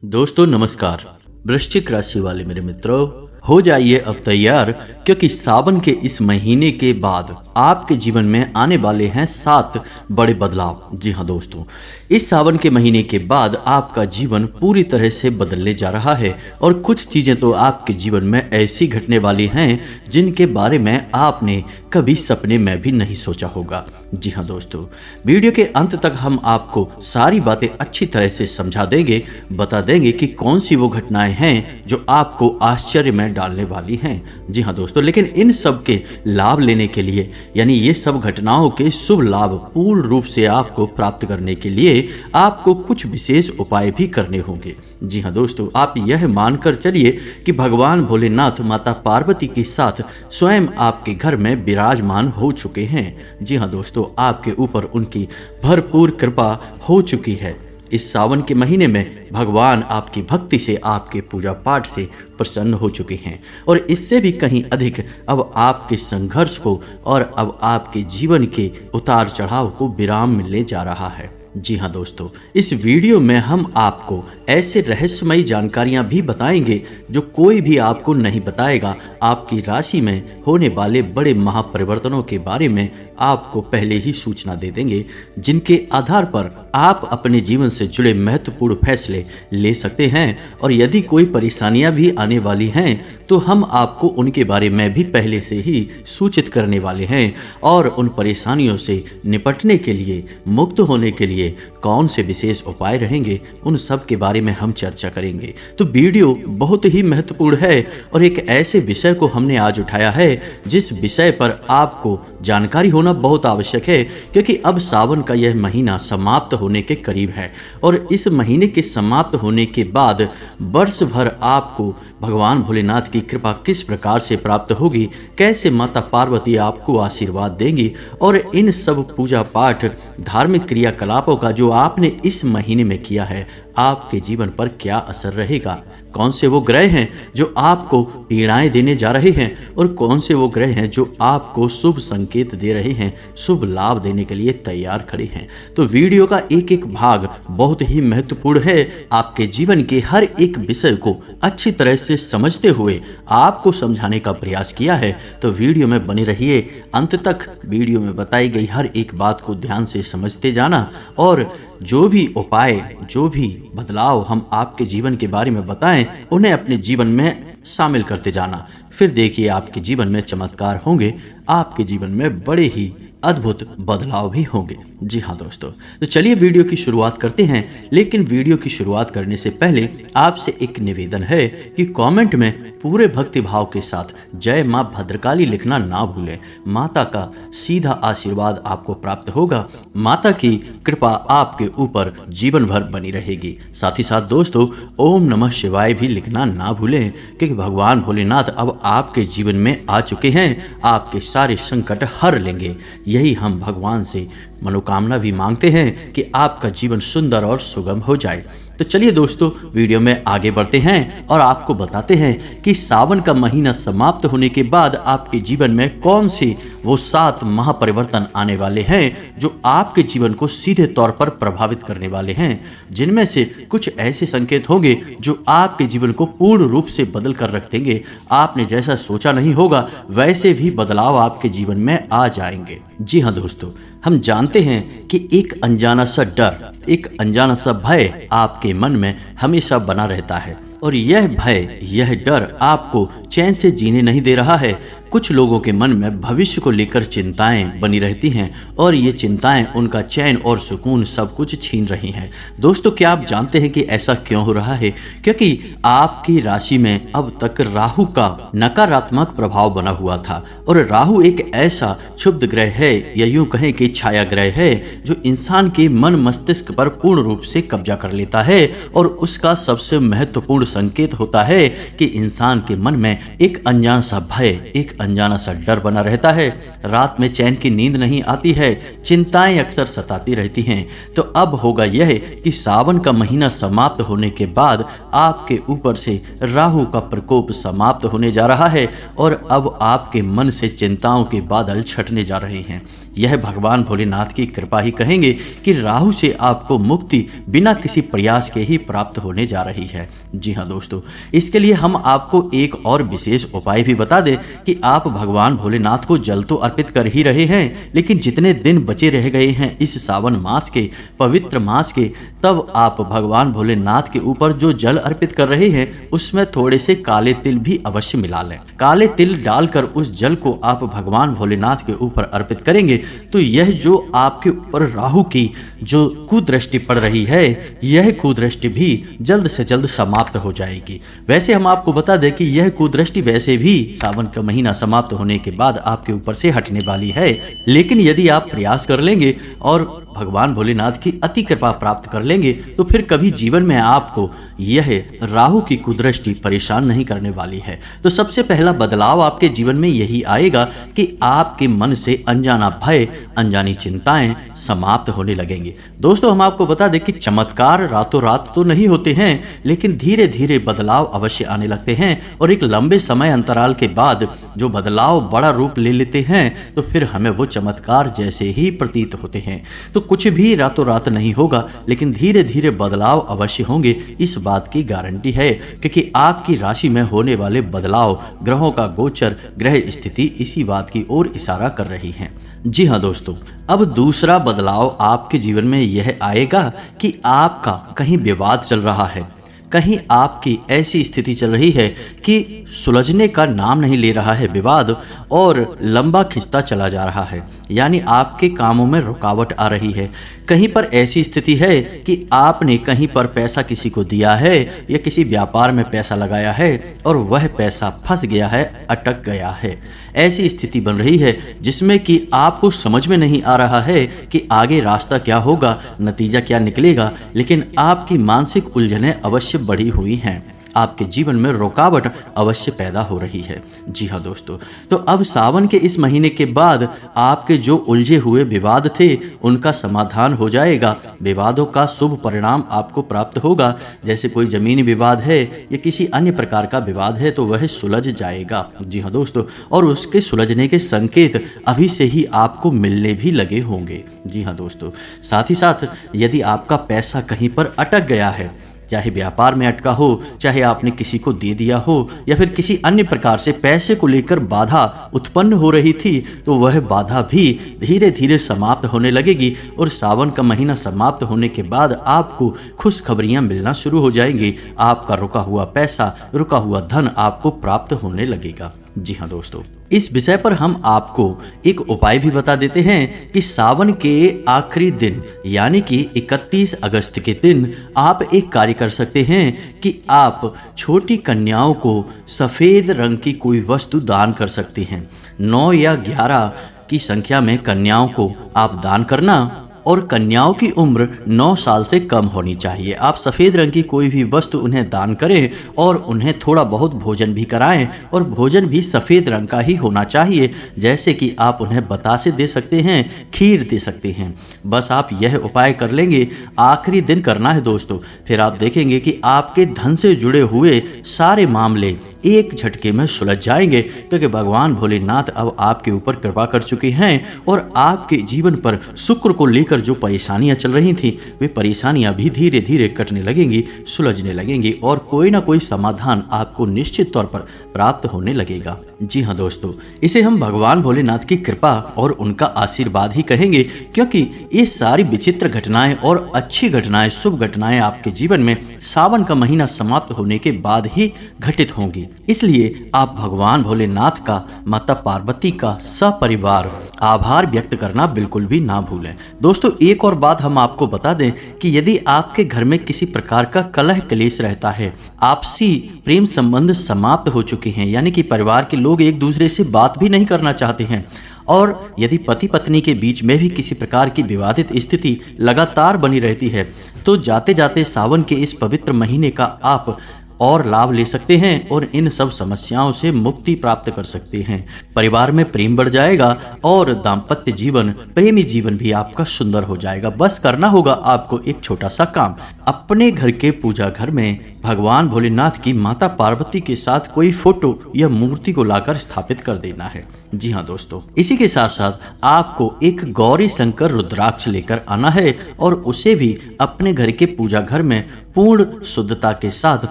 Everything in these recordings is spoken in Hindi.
दोस्तों नमस्कार। वृश्चिक राशि वाले मेरे मित्रों, हो जाइए अब तैयार, क्योंकि सावन के इस महीने के बाद आपके जीवन में आने वाले हैं 7 बड़े बदलाव। जी हाँ दोस्तों, इस सावन के महीने के बाद आपका जीवन पूरी तरह से बदलने जा रहा है और कुछ चीजें तो आपके जीवन में ऐसी घटने वाली हैं जिनके बारे में आपने कभी सपने में भी नहीं सोचा होगा। जी हाँ दोस्तों, वीडियो के अंत तक हम आपको सारी बातें अच्छी तरह से समझा देंगे, बता देंगे कि कौन सी वो घटनाएं हैं जो आपको आश्चर्य में डालने वाली हैं। जी हाँ दोस्तों, लेकिन इन सब के लाभ लेने के लिए, यानी ये सब घटनाओं के शुभ लाभ पूर्ण रूप से आपको प्राप्त करने के लिए आपको कुछ विशेष उपाय भी करने होंगे। जी हाँ दोस्तों, आप यह मानकर चलिए कि भगवान भोलेनाथ माता पार्वती के साथ स्वयं आपके घर में विराजमान हो चुके हैं। जी हाँ दोस्तों, आपके ऊपर उनकी भरपूर कृपा हो चुकी है। इस सावन के महीने में भगवान आपकी भक्ति से, आपके पूजा पाठ से प्रसन्न हो चुके हैं और इससे भी कहीं अधिक अब आपके संघर्ष को और अब आपके जीवन के उतार चढ़ाव को विराम मिलने जा रहा है। जी हाँ दोस्तों, इस वीडियो में हम आपको ऐसे रहस्यमयी जानकारियां भी बताएंगे जो कोई भी आपको नहीं बताएगा। आपकी राशि में होने वाले बड़े महापरिवर्तनों के बारे में आपको पहले ही सूचना दे देंगे, जिनके आधार पर आप अपने जीवन से जुड़े महत्वपूर्ण फैसले ले सकते हैं। और यदि कोई परेशानियां भी आने वाली हैं तो हम आपको उनके बारे में भी पहले से ही सूचित करने वाले हैं और उन परेशानियों से निपटने के लिए, मुक्त होने के लिए कौन से विशेष उपाय रहेंगे, उन सब के बारे में हम चर्चा करेंगे। तो वीडियो बहुत ही महत्वपूर्ण है और एक ऐसे विषय को हमने आज उठाया है जिस विषय पर आपको जानकारी होना बहुत आवश्यक है, क्योंकि अब सावन का यह महीना समाप्त होने के करीब है और इस महीने के समाप्त होने के बाद वर्ष भर आपको भगवान भोलेनाथ की कृपा किस प्रकार से प्राप्त होगी, कैसे माता पार्वती आपको आशीर्वाद देंगी और इन सब पूजा पाठ, धार्मिक क्रियाकलापों का जो आपने इस महीने में किया है आपके जीवन पर क्या असर रहेगा, कौन से वो ग्रह हैं जो आपको पीड़ाएं देने जा रहे हैं और कौन से वो ग्रह हैं जो आपको शुभ संकेत दे रहे हैं, शुभ लाभ देने के लिए तैयार खड़े हैं। तो वीडियो का एक एक भाग बहुत ही महत्वपूर्ण है। आपके जीवन के हर एक विषय को अच्छी तरह से समझते हुए आपको समझाने का प्रयास किया है। तो वीडियो में बने रहिए अंत तक। वीडियो में बताई गई हर एक बात को ध्यान से समझते जाना और जो भी उपाय, जो भी बदलाव हम आपके जीवन के बारे में बताएं, उन्हें अपने जीवन में शामिल करते जाना। फिर देखिए आपके जीवन में चमत्कार होंगे, आपके जीवन में बड़े ही अद्भुत बदलाव भी होंगे। जी हाँ दोस्तों, तो चलिए वीडियो की शुरुआत करते हैं। लेकिन वीडियो की शुरुआत करने से पहले आपसे एक निवेदन है कि कमेंट में पूरे भक्ति भाव के साथ जय मां भद्रकाली लिखना ना भूलें। माता का सीधा आशीर्वाद आपको प्राप्त होगा, माता की कृपा आपके ऊपर जीवन भर बनी रहेगी। साथ ही साथ दोस्तों, ओम नमः शिवाय भी लिखना ना भूलें, क्योंकि भगवान भोलेनाथ अब आपके जीवन में आ चुके हैं, आपके सारे संकट हर लेंगे। यही हम भगवान से मनोकामना भी मांगते हैं कि आपका जीवन सुंदर और सुगम हो जाए। तो चलिए दोस्तों, वीडियो में आगे बढ़ते हैं और आपको बताते हैं कि सावन का महीना समाप्त होने के बाद आपके जीवन में कौन से वो 7 महापरिवर्तन आने वाले हैं जो आपके जीवन को सीधे तौर पर प्रभावित करने वाले हैं। जिनमें से कुछ ऐसे संकेत होंगे जो आपके जीवन को पूर्ण रूप से बदल कर रख देंगे। आपने जैसा सोचा नहीं होगा वैसे भी बदलाव आपके जीवन में आ जाएंगे। जी हाँ दोस्तों, हम जानते हैं कि एक अनजाना सा डर, एक अनजाना सा भय आपके मन में हमेशा बना रहता है और यह भय, यह डर आपको चैन से जीने नहीं दे रहा है। कुछ लोगों के मन में भविष्य को लेकर चिंताएं बनी रहती हैं और ये चिंताएं उनका चैन और सुकून सब कुछ छीन रही हैं। दोस्तों, क्या आप जानते हैं कि ऐसा क्यों हो रहा है? क्योंकि आपकी राशि में अब तक राहु का नकारात्मक प्रभाव बना हुआ था और राहु एक ऐसा क्षुब्ध ग्रह है, या यूं कहें कि छाया ग्रह है, जो इंसान के मन मस्तिष्क पर पूर्ण रूप से कब्जा कर लेता है और उसका सबसे महत्वपूर्ण संकेत होता है कि इंसान के मन में एक अनजान सा भय, एक अनजाना सा डर बना रहता है, रात में चैन की नींद नहीं आती है, चिंताएं अक्सर सताती रहती हैं। तो अब होगा यह कि सावन का महीना समाप्त होने के बाद आपके ऊपर से राहु का प्रकोप समाप्त होने जा रहा है और अब आपके मन से चिंताओं के बादल छटने जा रहे हैं। यह भगवान भोलेनाथ की कृपा ही कहेंगे कि राहु से आपको मुक्ति बिना किसी प्रयास के ही प्राप्त होने जा रही है। जी हाँ दोस्तों, इसके लिए हम आपको एक और विशेष उपाय भी बता दें कि आप भगवान भोलेनाथ को जल तो अर्पित कर ही रहे हैं, लेकिन जितने दिन बचे रह गए हैं इस सावन मास के, पवित्र मास के, तब आप भगवान भोलेनाथ के ऊपर जो जल अर्पित कर रहे हैं उसमें थोड़े से काले तिल भी अवश्य मिला लें। काले तिल डालकर उस जल को आप भगवान भोलेनाथ के ऊपर अर्पित करेंगे तो यह जो आपके ऊपर राहु की जो कुदृष्टि पड़ रही है, यह कुदृष्टि भी जल्द से जल्द समाप्त हो जाएगी। वैसे हम आपको बता दें कि यह कुदृष्टि वैसे भी सावन का महीना समाप्त होने के बाद आपके ऊपर से हटने वाली है, लेकिन यदि आप प्रयास कर लेंगे और भगवान भोलेनाथ की अति कृपा प्राप्त कर लेंगे तो फिर कभी जीवन में आपको यह राहु की कुदृष्टि परेशान नहीं करने वाली है। तो सबसे पहला बदलाव आपके जीवन में यही आएगा कि आपके मन से अनजाना भय, अनजानी चिंताएं समाप्त होने लगेंगे। दोस्तों, हम आपको बता दें कि चमत्कार रातों रात तो नहीं होते हैं, लेकिन धीरे धीरे बदलाव अवश्य आने लगते हैं और एक लंबे समय अंतराल के बाद जो बदलाव बड़ा रूप ले लेते हैं तो फिर हमें वो चमत्कार जैसे ही प्रतीत होते हैं। तो कुछ भी रातों रात नहीं होगा, लेकिन धीरे धीरे बदलाव अवश्य होंगे, इस बात की गारंटी है, क्योंकि आपकी राशि में होने वाले बदलाव, ग्रहों का गोचर, ग्रह स्थिति इसी बात की ओर इशारा कर रही हैं। जी हाँ दोस्तों, अब दूसरा बदलाव आपके जीवन में यह आएगा कि आपका कहीं विवाद चल रहा है, कहीं आपकी ऐसी स्थिति चल रही है कि सुलझने का नाम नहीं ले रहा है विवाद और लंबा खिंचता चला जा रहा है, यानी आपके कामों में रुकावट आ रही है। कहीं पर ऐसी स्थिति है कि आपने कहीं पर पैसा किसी को दिया है या किसी व्यापार में पैसा लगाया है और वह पैसा फंस गया है, अटक गया है। ऐसी स्थिति बन रही है जिसमें कि आपको समझ में नहीं आ रहा है कि आगे रास्ता क्या होगा, नतीजा क्या निकलेगा, लेकिन आपकी मानसिक उलझनें अवश्य बढ़ी हुई हैं, आपके जीवन में रुकावट अवश्य पैदा हो रही है। जी हाँ दोस्तों, तो अब सावन के इस महीने के बाद आपके जो उलझे हुए विवाद थे उनका समाधान हो जाएगा, विवादों का शुभ परिणाम आपको प्राप्त होगा। जैसे कोई जमीनी विवाद है या किसी अन्य प्रकार का विवाद है तो वह सुलझ जाएगा। जी हाँ दोस्तों, और उसके सुलझने के संकेत अभी से ही आपको मिलने भी लगे होंगे। जी हाँ दोस्तों, साथ ही साथ यदि आपका पैसा कहीं पर अटक गया है, चाहे व्यापार में अटका हो, चाहे आपने किसी को दे दिया हो या फिर किसी अन्य प्रकार से पैसे को लेकर बाधा उत्पन्न हो रही थी, तो वह बाधा भी धीरे धीरे समाप्त होने लगेगी और सावन का महीना समाप्त होने के बाद आपको खुशखबरियां मिलना शुरू हो जाएंगी। आपका रुका हुआ पैसा, रुका हुआ धन आपको प्राप्त होने लगेगा। जी हाँ दोस्तों, इस विषय पर हम आपको एक उपाय भी बता देते हैं कि सावन के आखिरी दिन यानी कि 31 अगस्त के दिन आप एक कार्य कर सकते हैं कि आप छोटी कन्याओं को सफ़ेद रंग की कोई वस्तु दान कर सकते हैं। 9 या 11 की संख्या में कन्याओं को आप दान करना और कन्याओं की उम्र 9 साल से कम होनी चाहिए। आप सफ़ेद रंग की कोई भी वस्तु उन्हें दान करें और उन्हें थोड़ा बहुत भोजन भी कराएं और भोजन भी सफ़ेद रंग का ही होना चाहिए। जैसे कि आप उन्हें बतासे दे सकते हैं, खीर दे सकते हैं। बस आप यह उपाय कर लेंगे, आखिरी दिन करना है दोस्तों, फिर आप देखेंगे कि आपके धन से जुड़े हुए सारे मामले एक झटके में सुलझ जाएंगे, क्योंकि भगवान भोलेनाथ अब आपके ऊपर कृपा कर चुके हैं और आपके जीवन पर शुक्र को लेकर जो परेशानियां चल रही थी वे परेशानियां भी धीरे धीरे कटने लगेंगी, सुलझने लगेंगी और कोई ना कोई समाधान आपको निश्चित तौर पर प्राप्त होने लगेगा। जी हाँ दोस्तों, इसे हम भगवान भोलेनाथ की कृपा और उनका आशीर्वाद ही कहेंगे, क्योंकि ये सारी विचित्र घटनाएं और अच्छी घटनाएं, शुभ घटनाएं आपके जीवन में सावन का महीना समाप्त होने के बाद ही घटित होंगी। इसलिए आप भगवान भोलेनाथ का, माता पार्वती का सपरिवार आभार व्यक्त करना बिल्कुल भी ना भूलें। दोस्तों, एक और बात हम आपको बता दें कि यदि आपके घर में किसी प्रकार का कलह क्लेश रहता है, आपसी प्रेम संबंध समाप्त हो चुके हैं, यानी कि परिवार के लोग एक दूसरे से बात भी नहीं करना चाहते हैं, और यदि पति पत्नी के बीच में भी किसी प्रकार की विवादित स्थिति लगातार बनी रहती है, तो जाते जाते सावन के इस पवित्र महीने का आप और लाभ ले सकते हैं और इन सब समस्याओं से मुक्ति प्राप्त कर सकते हैं। परिवार में प्रेम बढ़ जाएगा और दाम्पत्य जीवन, प्रेमी जीवन भी आपका सुंदर हो जाएगा। बस करना होगा आपको एक छोटा सा काम। अपने घर के पूजा घर में भगवान भोलेनाथ की माता पार्वती के साथ कोई फोटो या मूर्ति को लाकर स्थापित कर देना है। जी हाँ दोस्तों, इसी के साथ साथ आपको एक गौरी शंकर रुद्राक्ष लेकर आना है और उसे भी अपने घर के पूजा घर में पूर्ण शुद्धता के साथ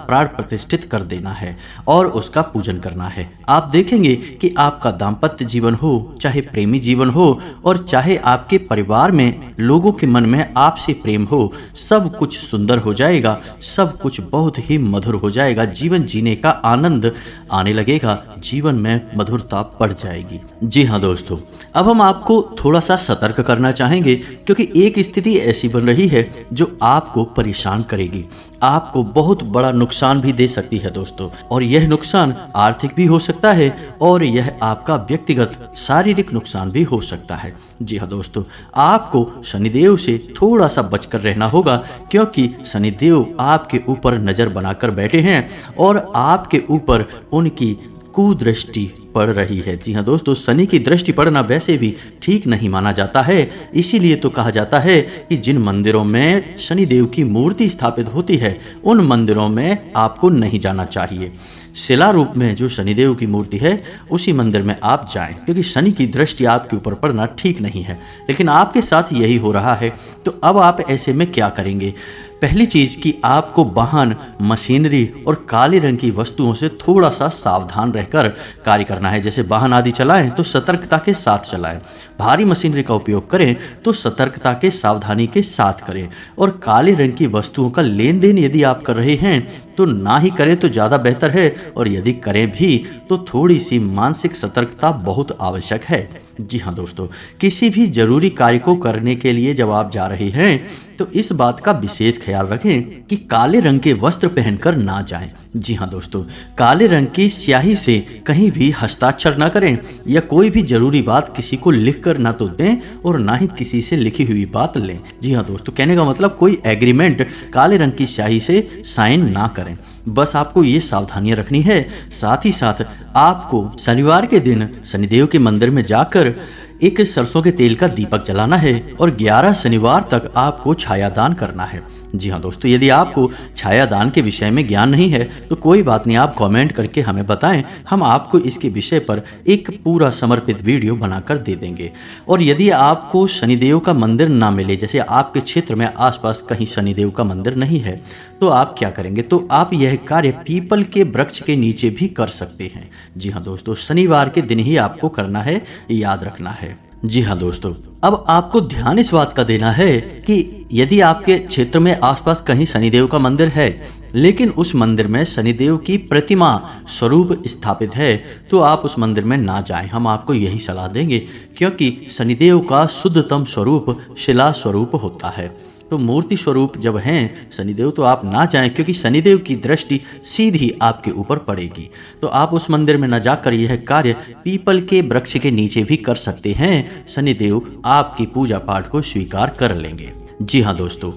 प्राण प्रतिष्ठित कर देना है और उसका पूजन करना है। आप देखेंगे कि आपका दाम्पत्य जीवन हो, चाहे प्रेमी जीवन हो और चाहे आपके परिवार में लोगों के मन में आपसे प्रेम हो, सब कुछ सुंदर हो जाएगा, सब कुछ बहुत ही मधुर हो जाएगा। जीवन जीने का आनंद आने लगेगा, जीवन में मधुरता बढ़ जाएगी। जी हाँ दोस्तों, अब हम आपको थोड़ा सा सतर्क करना चाहेंगे क्योंकि एक स्थिति ऐसी बन रही है जो आपको परेशान करेगी, आपको बहुत बड़ा नुकसान भी दे सकती है दोस्तों। और यह नुकसान आर्थिक भी हो सकता है और यह आपका व्यक्तिगत शारीरिक नुकसान भी हो सकता है। जी हाँ दोस्तों, आपको शनिदेव से थोड़ा सा बचकर रहना होगा क्योंकि शनिदेव आपके ऊपर नजर बनाकर बैठे हैं और आपके ऊपर उनकी कुदृष्टि पड़ रही है। जी हाँ दोस्तों, शनि की दृष्टि पड़ना वैसे भी ठीक नहीं माना जाता है। इसीलिए तो कहा जाता है कि जिन मंदिरों में शनिदेव की मूर्ति स्थापित होती है उन मंदिरों में आपको नहीं जाना चाहिए। शिला रूप में जो शनिदेव की मूर्ति है उसी मंदिर में आप जाएं क्योंकि शनि की दृष्टि आपके ऊपर पड़ना ठीक नहीं है। लेकिन आपके साथ यही हो रहा है, तो अब आप ऐसे में क्या करेंगे? पहली चीज कि आपको वाहन, मशीनरी और काले रंग की वस्तुओं से थोड़ा सा सावधान रहकर कार्य करना है। जैसे वाहन आदि चलाएं तो सतर्कता के साथ चलाएं, भारी मशीनरी का उपयोग करें तो सतर्कता के सावधानी के साथ करें और काले रंग की वस्तुओं का लेन देन यदि आप कर रहे हैं तो ना ही करें तो ज़्यादा बेहतर है और यदि करें भी तो थोड़ी सी मानसिक सतर्कता बहुत आवश्यक है। जी हाँ दोस्तों, किसी भी जरूरी कार्य को करने के लिए जब आप जा रहे हैं तो इस बात का विशेष ख्याल रखें कि काले रंग के वस्त्र पहनकर ना जाएं। जी हाँ दोस्तों, काले रंग की स्याही से कहीं भी हस्ताक्षर ना करें या कोई भी जरूरी बात किसी को लिख कर ना तो दें और ना ही किसी से लिखी हुई बात लें। जी हाँ दोस्तों, कहने का मतलब कोई एग्रीमेंट काले रंग की स्याही से साइन ना करें। बस आपको ये सावधानियां रखनी है। साथ ही साथ आपको शनिवार के दिन शनिदेव के मंदिर में जाकर एक सरसों के तेल का दीपक जलाना है और 11 शनिवार तक आपको छायादान करना है। जी हाँ दोस्तों, यदि आपको छायादान के विषय में ज्ञान नहीं है तो कोई बात नहीं, आप कमेंट करके हमें बताएं, हम आपको इसके विषय पर एक पूरा समर्पित वीडियो बनाकर दे देंगे। और यदि आपको शनिदेव का मंदिर ना मिले, जैसे आपके क्षेत्र में आसपास कहीं शनिदेव का मंदिर नहीं है, तो आप क्या करेंगे? तो आप यह कार्य पीपल के वृक्ष के नीचे भी कर सकते हैं। जी हाँ दोस्तों, शनिवार के दिन ही आपको करना है, याद रखना है। जी हाँ दोस्तों, अब आपको ध्यान इस बात का देना है कि यदि आपके क्षेत्र में आसपास कहीं शनिदेव का मंदिर है लेकिन उस मंदिर में शनिदेव की प्रतिमा स्वरूप स्थापित है तो आप उस मंदिर में ना जाएं। हम आपको यही सलाह देंगे क्योंकि शनिदेव का शुद्धतम स्वरूप शिला स्वरूप होता है। तो मूर्ति स्वरूप जब हैं शनिदेव तो आप ना जाएं क्योंकि शनिदेव की दृष्टि सीधी आपके ऊपर पड़ेगी। तो आप उस मंदिर में न जाकर यह कार्य पीपल के वृक्ष के नीचे भी कर सकते हैं। शनिदेव आपकी पूजा पाठ को स्वीकार कर लेंगे। जी हाँ दोस्तों,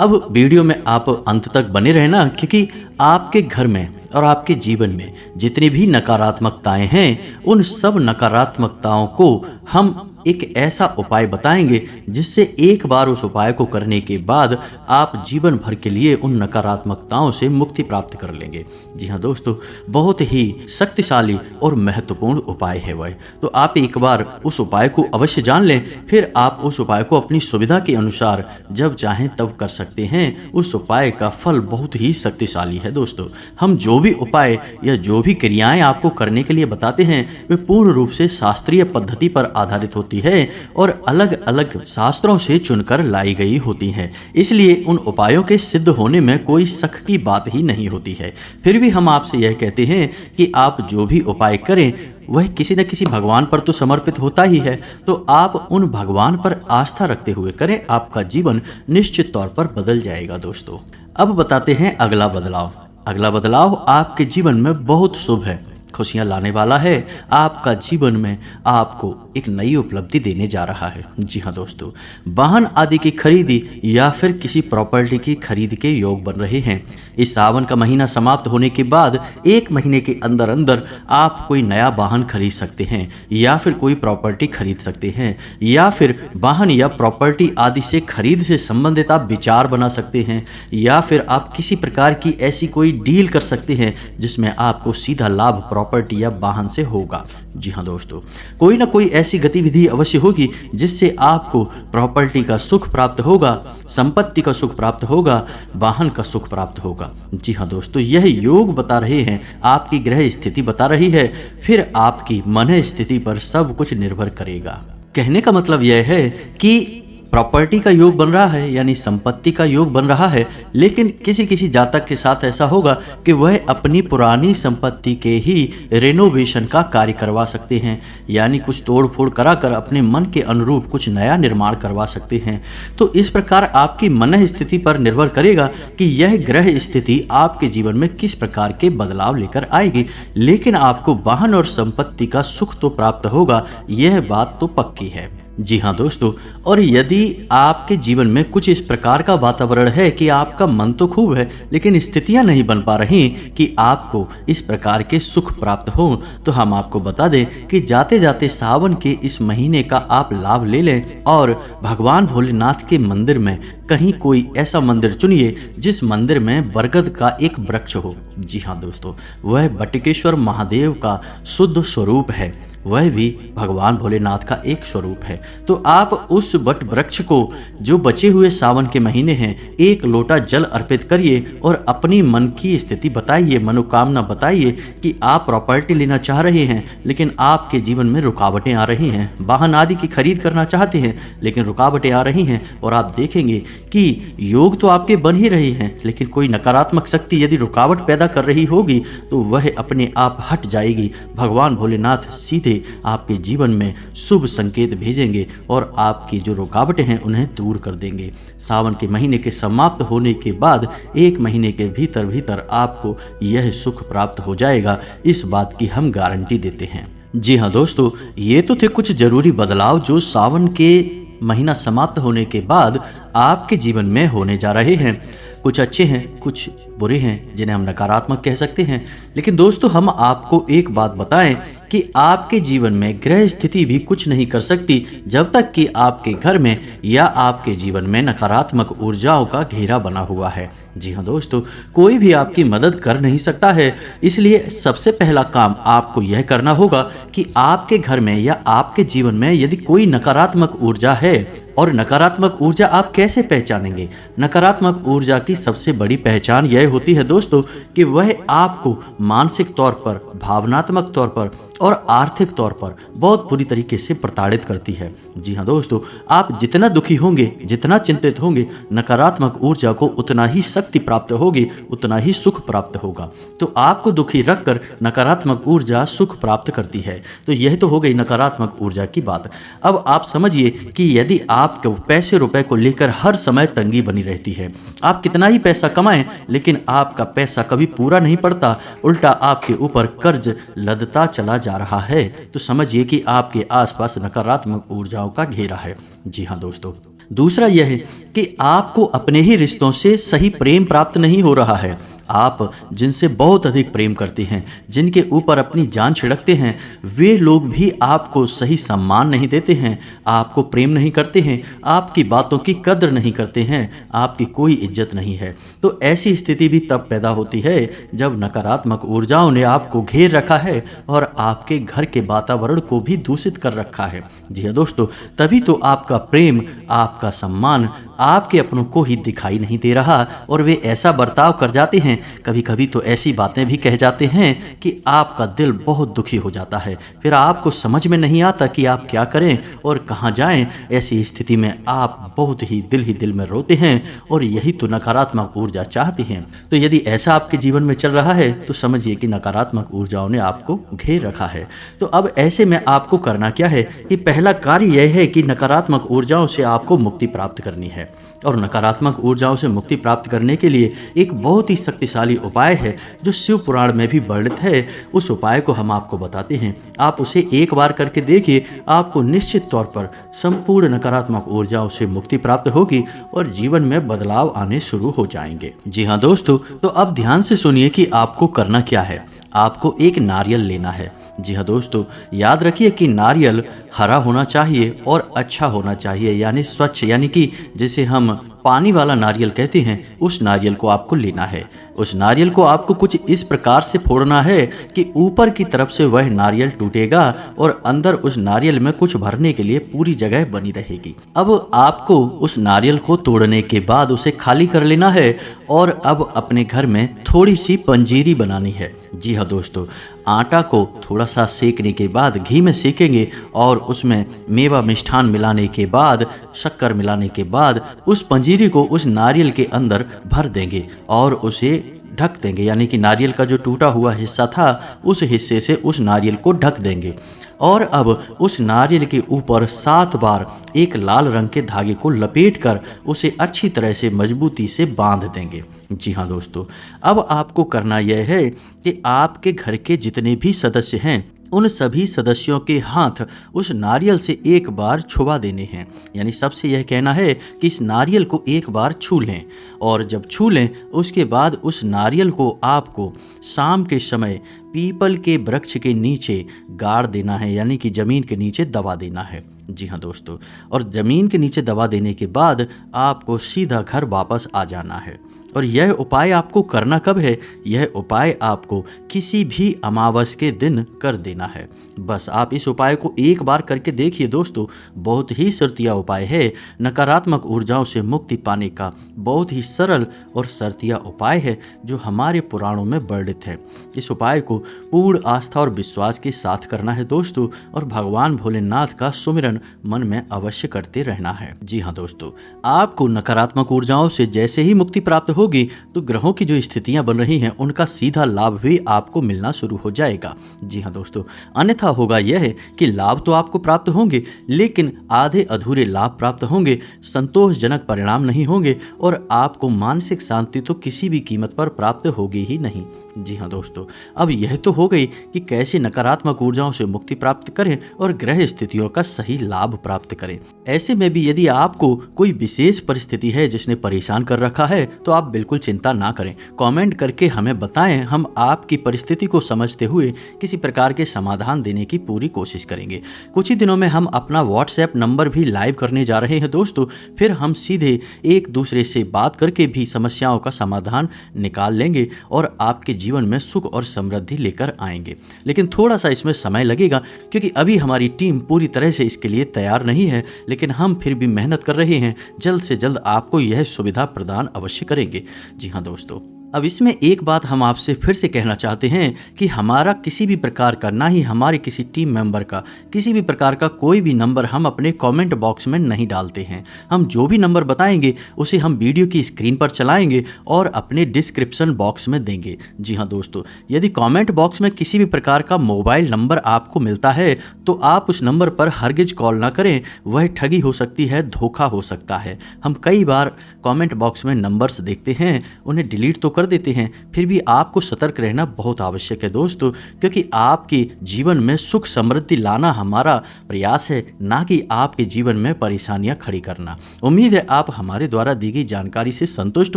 अब वीडियो में आप अंत तक बने रहना क्योंकि आपके घर में और आपके जीवन में जितनी भी नकारात्मकताएं हैं उन सब नकारात्मकताओं को हम एक ऐसा उपाय बताएंगे जिससे एक बार उस उपाय को करने के बाद आप जीवन भर के लिए उन नकारात्मकताओं से मुक्ति प्राप्त कर लेंगे। जी हाँ दोस्तों, बहुत ही शक्तिशाली और महत्वपूर्ण उपाय है वह। तो आप एक बार उस उपाय को अवश्य जान लें, फिर आप उस उपाय को अपनी सुविधा के अनुसार जब चाहें तब कर सकते हैं। उस उपाय का फल बहुत ही शक्तिशाली है दोस्तों। हम जो भी उपाय या जो भी क्रियाएं आपको करने के लिए बताते हैं वे पूर्ण रूप से शास्त्रीय पद्धति पर आधारित होती है और अलग अलग शास्त्रों से चुनकर लाई गई होती हैं। इसलिए उन उपायों के सिद्ध होने में कोई शक की बात ही नहीं होती है। फिर भी हम आपसे यह कहते हैं कि आप जो भी उपाय करें वह किसी न किसी भगवान पर तो समर्पित होता ही है, तो आप उन भगवान पर आस्था रखते हुए करें। आपका जीवन निश्चित तौर पर बदल जाएगा दोस्तों। अब बताते हैं अगला बदलाव। अगला बदलाव आपके जीवन में बहुत शुभ है खुशियां लाने वाला है, आपका जीवन में आपको एक नई उपलब्धि देने जा रहा है। जी हाँ दोस्तों, वाहन आदि की खरीदी या फिर किसी प्रॉपर्टी की खरीद के योग बन रहे हैं। इस सावन का महीना समाप्त होने के बाद 1 महीने के अंदर अंदर आप कोई नया वाहन खरीद सकते हैं या फिर कोई प्रॉपर्टी खरीद सकते हैं, या फिर वाहन या प्रॉपर्टी आदि से खरीद से संबंधित आप विचार बना सकते हैं, या फिर आप किसी प्रकार की ऐसी कोई डील कर सकते हैं जिसमें आपको सीधा लाभ प्रॉपर्टी या वाहन से होगा। जी हाँ दोस्तों, कोई ना कोई ऐसी गतिविधि अवश्य होगी जिससे आपको प्रॉपर्टी का सुख प्राप्त होगा, संपत्ति का सुख प्राप्त होगा, वाहन का सुख प्राप्त होगा। जी हाँ दोस्तों, यह योग बता रहे हैं, आपकी ग्रह स्थिति बता रही है, फिर आपकी मन स्थिति पर सब कुछ निर्भर करेगा। कहने का मतलब यह है कि प्रॉपर्टी का योग बन रहा है, यानी संपत्ति का योग बन रहा है, लेकिन किसी किसी जातक के साथ ऐसा होगा कि वह अपनी पुरानी संपत्ति के ही रेनोवेशन का कार्य करवा सकते हैं, यानी कुछ तोड़ फोड़ कराकर अपने मन के अनुरूप कुछ नया निर्माण करवा सकते हैं। तो इस प्रकार आपकी मन स्थिति पर निर्भर करेगा कि यह ग्रह स्थिति आपके जीवन में किस प्रकार के बदलाव लेकर आएगी, लेकिन आपको वाहन और संपत्ति का सुख तो प्राप्त होगा, यह बात तो पक्की है। जी हाँ दोस्तों, और यदि आपके जीवन में कुछ इस प्रकार का वातावरण है कि आपका मन तो खूब है लेकिन स्थितियां नहीं बन पा रही कि आपको इस प्रकार के सुख प्राप्त हो, तो हम आपको बता दें कि जाते जाते सावन के इस महीने का आप लाभ ले लें और भगवान भोलेनाथ के मंदिर में कहीं कोई ऐसा मंदिर चुनिए जिस मंदिर में बरगद का एक वृक्ष हो। जी हाँ दोस्तों, वह बटुकेश्वर महादेव का शुद्ध स्वरूप है, वह भी भगवान भोलेनाथ का एक स्वरूप है। तो आप उस वट वृक्ष को, जो बचे हुए सावन के महीने हैं, 1 लोटा जल अर्पित करिए और अपनी मन की स्थिति बताइए, मनोकामना बताइए कि आप प्रॉपर्टी लेना चाह रहे हैं लेकिन आपके जीवन में रुकावटें आ रही हैं, वाहन आदि की खरीद करना चाहते हैं लेकिन रुकावटें आ रही हैं, और आप देखेंगे कि योग तो आपके बन ही रहे हैं लेकिन कोई नकारात्मक शक्ति यदि रुकावट पैदा कर रही होगी तो वह अपने आप हट जाएगी। भगवान भोलेनाथ सीधे आपके जीवन में शुभ संकेत भेजेंगे और आपकी जो रुकावटें हैं उन्हें दूर कर देंगे। सावन के महीने के समाप्त होने के बाद 1 महीने के भीतर भीतर आपको यह सुख प्राप्त हो जाएगा, इस बात की हम गारंटी देते हैं। जी हाँ दोस्तों, ये तो थे कुछ जरूरी बदलाव जो सावन के महीना समाप्त होने के बाद आपके जीवन में होने जा रहे हैं। कुछ अच्छे हैं, कुछ बुरे हैं जिन्हें हम नकारात्मक कह सकते हैं, लेकिन दोस्तों हम आपको एक बात बताएं कि आपके जीवन में ग्रह स्थिति भी कुछ नहीं कर सकती जब तक कि आपके घर में या आपके जीवन में नकारात्मक ऊर्जाओं का घेरा बना हुआ है। जी हाँ दोस्तों, कोई भी आपकी मदद कर नहीं सकता है, इसलिए सबसे पहला काम आपको यह करना होगा कि आपके घर में या आपके जीवन में यदि कोई नकारात्मक ऊर्जा है, और नकारात्मक ऊर्जा आप कैसे पहचानेंगे? नकारात्मक ऊर्जा की सबसे बड़ी पहचान यह होती है दोस्तों कि वह आपको मानसिक तौर पर, भावनात्मक तौर पर और आर्थिक तौर पर बहुत बुरी तरीके से प्रताड़ित करती है। जी हाँ दोस्तों, आप जितना दुखी होंगे, जितना चिंतित होंगे, नकारात्मक ऊर्जा को उतना ही शक्ति प्राप्त होगी, उतना ही सुख प्राप्त होगा। तो आपको दुखी रखकर नकारात्मक ऊर्जा सुख प्राप्त करती है। तो यह तो हो गई नकारात्मक ऊर्जा की बात। अब आप समझिए कि यदि आपको पैसे रुपए को लेकर हर समय तंगी बनी रहती है, आप कितना ही पैसा कमाएं लेकिन आपका पैसा कभी पूरा नहीं पड़ता, उल्टा आपके ऊपर कर्ज लदता चला जा रहा है, तो समझिए कि आपके आसपास नकारात्मक ऊर्जाओं का घेरा है। जी हाँ दोस्तों, दूसरा यह है कि आपको अपने ही रिश्तों से सही प्रेम प्राप्त नहीं हो रहा है। आप जिनसे बहुत अधिक प्रेम करते हैं, जिनके ऊपर अपनी जान छिड़कते हैं, वे लोग भी आपको सही सम्मान नहीं देते हैं, आपको प्रेम नहीं करते हैं, आपकी बातों की कद्र नहीं करते हैं, आपकी कोई इज्जत नहीं है। तो ऐसी स्थिति भी तब पैदा होती है जब नकारात्मक ऊर्जाओं ने आपको घेर रखा है और आपके घर के वातावरण को भी दूषित कर रखा है। जी हाँ दोस्तों, तभी तो आपका प्रेम, आपका सम्मान आपके अपनों को ही दिखाई नहीं दे रहा और वे ऐसा बर्ताव कर जाते हैं, कभी कभी तो ऐसी बातें भी कह जाते हैं कि आपका दिल बहुत दुखी हो जाता है। फिर आपको समझ में नहीं आता कि आप क्या करें और कहाँ जाएं। ऐसी स्थिति में आप बहुत ही दिल में रोते हैं और यही तो नकारात्मक ऊर्जा चाहती हैं। तो यदि ऐसा आपके जीवन में चल रहा है तो समझिए कि नकारात्मक ऊर्जाओं ने आपको घेर रखा है। तो अब ऐसे में आपको करना क्या है कि पहला कार्य यह है कि नकारात्मक ऊर्जाओं से आपको मुक्ति प्राप्त करनी है। और नकारात्मक ऊर्जाओं से मुक्ति प्राप्त करने के लिए एक बहुत ही शक्तिशाली उपाय है जो शिव पुराण में भी वर्णित है। उस उपाय को हम आपको बताते हैं, आप उसे एक बार करके देखिए, आपको निश्चित तौर पर संपूर्ण नकारात्मक ऊर्जाओं से मुक्ति प्राप्त होगी और जीवन में बदलाव आने शुरू हो जाएंगे। जी हाँ दोस्तों, तो अब ध्यान से सुनिए कि आपको करना क्या है। आपको एक नारियल लेना है। जी हाँ दोस्तों, याद रखिए कि नारियल हरा होना चाहिए और अच्छा होना चाहिए, यानी स्वच्छ, यानी कि जिसे हम पानी वाला नारियल कहते हैं, उस नारियल को आपको लेना है। उस नारियल को आपको कुछ इस प्रकार से फोड़ना है कि ऊपर की तरफ से वह नारियल टूटेगा और अंदर उस नारियल में कुछ भरने के लिए पूरी जगह बनी रहेगी। अब आपको उस नारियल को तोड़ने के बाद उसे खाली कर लेना है और अब अपने घर में थोड़ी सी पंजीरी बनानी है। जी हाँ दोस्तों, आटा को थोड़ा सा सेकने के बाद घी में सेकेंगे और उसमें मेवा मिष्ठान मिलाने के बाद, शक्कर मिलाने के बाद उस पंजीरी को उस नारियल के अंदर भर देंगे और उसे ढक देंगे, यानी कि नारियल का जो टूटा हुआ हिस्सा था उस हिस्से से उस नारियल को ढक देंगे। और अब उस नारियल के ऊपर 7 बार एक लाल रंग के धागे को लपेटकर उसे अच्छी तरह से मजबूती से बांध देंगे। जी हाँ दोस्तों, अब आपको करना यह है कि आपके घर के जितने भी सदस्य हैं उन सभी सदस्यों के हाथ उस नारियल से एक बार छुआ देने हैं, यानी सबसे यह कहना है कि इस नारियल को एक बार छू लें और जब छू लें उसके बाद उस नारियल को आपको शाम के समय पीपल के वृक्ष के नीचे गाड़ देना है, यानी कि ज़मीन के नीचे दबा देना है। जी हाँ दोस्तों, और ज़मीन के नीचे दबा देने के बाद आपको सीधा घर वापस आ जाना है। और यह उपाय आपको करना कब है? यह उपाय आपको किसी भी अमावस के दिन कर देना है। बस आप इस उपाय को एक बार करके देखिए दोस्तों, बहुत ही शर्तिया उपाय है। नकारात्मक ऊर्जाओं से मुक्ति पाने का बहुत ही सरल और शर्तिया उपाय है जो हमारे पुराणों में वर्णित है। इस उपाय को पूर्ण आस्था और विश्वास के साथ करना है दोस्तों, और भगवान भोलेनाथ का सुमिरन मन में अवश्य करते रहना है। जी हाँ दोस्तों, आपको नकारात्मक ऊर्जाओं से जैसे ही मुक्ति प्राप्त होगी तो ग्रहों की जो स्थितियां बन रही हैं उनका सीधा लाभ भी आपको मिलना शुरू हो जाएगा। जी हाँ दोस्तों, अन्यथा होगा यह है कि लाभ तो आपको प्राप्त होंगे लेकिन आधे अधूरे लाभ प्राप्त होंगे, संतोषजनक परिणाम नहीं होंगे और आपको मानसिक शांति तो किसी भी कीमत पर प्राप्त होगी ही नहीं। जी हाँ दोस्तों, अब यह तो हो गई कि कैसे नकारात्मक ऊर्जाओं से मुक्ति प्राप्त करें और ग्रह स्थितियों का सही लाभ प्राप्त करें। ऐसे में भी यदि आपको कोई विशेष परिस्थिति है जिसने परेशान कर रखा है तो आप बिल्कुल चिंता ना करें, कमेंट करके हमें बताएं, हम आपकी परिस्थिति को समझते हुए किसी प्रकार के समाधान देने की पूरी कोशिश करेंगे। कुछ ही दिनों में हम अपना व्हाट्सएप नंबर भी लाइव करने जा रहे हैं दोस्तों, फिर हम सीधे एक दूसरे से बात करके भी समस्याओं का समाधान निकाल लेंगे और आपके जीवन में सुख और समृद्धि लेकर आएंगे। लेकिन थोड़ा सा इसमें समय लगेगा क्योंकि अभी हमारी टीम पूरी तरह से इसके लिए तैयार नहीं है, लेकिन हम फिर भी मेहनत कर रहे हैं, जल्द से जल्द आपको यह सुविधा प्रदान अवश्य करेंगे। जी हाँ दोस्तों, अब इसमें एक बात हम आपसे फिर से कहना चाहते हैं कि हमारा किसी भी प्रकार का, ना ही हमारे किसी टीम मेंबर का किसी भी प्रकार का कोई भी नंबर हम अपने कमेंट बॉक्स में नहीं डालते हैं। हम जो भी नंबर बताएंगे उसे हम वीडियो की स्क्रीन पर चलाएंगे और अपने डिस्क्रिप्शन बॉक्स में देंगे। जी हाँ दोस्तों, यदि कमेंट बॉक्स में किसी भी प्रकार का मोबाइल नंबर आपको मिलता है तो आप उस नंबर पर हरगिज कॉल ना करें, वह ठगी हो सकती है, धोखा हो सकता है। हम कई बार कमेंट बॉक्स में नंबर्स देखते हैं, उन्हें डिलीट तो कर देते हैं, फिर भी आपको सतर्क रहना बहुत आवश्यक है दोस्तों, क्योंकि आपके जीवन में सुख समृद्धि लाना हमारा प्रयास है, ना कि आपके जीवन में परेशानियां खड़ी करना। उम्मीद है आप हमारे द्वारा दी गई जानकारी से संतुष्ट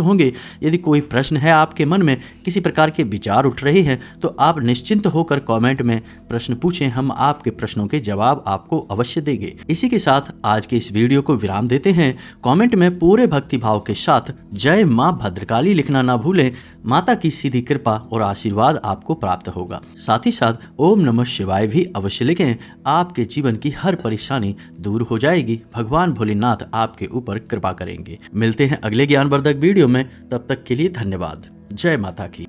होंगे। यदि कोई प्रश्न है आपके मन में, किसी प्रकार के विचार उठ रहे हैं तो आप निश्चिंत होकर कमेंट में प्रश्न पूछें, हम आपके प्रश्नों के जवाब आपको अवश्य देंगे। इसी के साथ आज के इस वीडियो को विराम देते हैं। कमेंट में पूरे भक्ति भाव के साथ जय मां भद्रकाली लिखना ना भूलें। माता की सीधी कृपा और आशीर्वाद आपको प्राप्त होगा। साथ ही साथ ओम नमः शिवाय भी अवश्य लिखें, आपके जीवन की हर परेशानी दूर हो जाएगी। भगवान भोलेनाथ आपके ऊपर कृपा करेंगे। मिलते हैं अगले ज्ञानवर्धक वीडियो में, तब तक के लिए धन्यवाद। जय माता की।